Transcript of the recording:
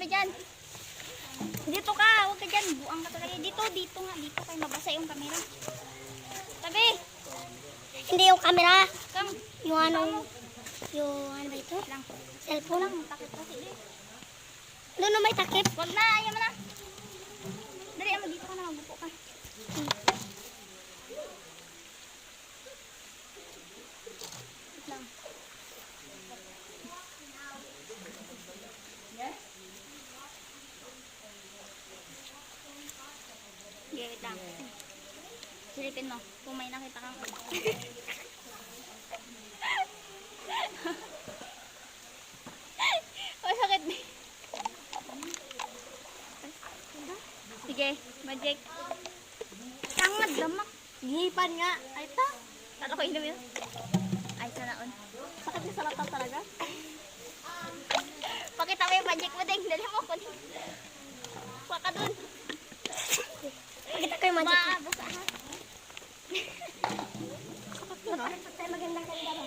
tabi dyan. Dito ka, huwag ka dyan. Buang ka talaga. Dito nga. Dito kayo mabasa yung camera. Tabi. Hindi yung camera. Kam. Yung ano ba ito? Lang. Cellphone. Lang, takip kasi. Doon na may takip. Huwag na, ayaw mo na. Dali, amo dito ka na. Magupo ka. Lang. Okay, wait lang. Silipin mo. Kung may nakita kang... Oh, sakit. Sige, magic. Tangad, damak. Gihipan nga. Ay ta. Kala ko inom yun. Ay, sanaon. Sakit na sa mata talaga. Pakita mo yung magic mo, Deng. Dali mo ko. Paka dun. Pakita ko yung magic. Maabos, ha? Magandang ganda ba?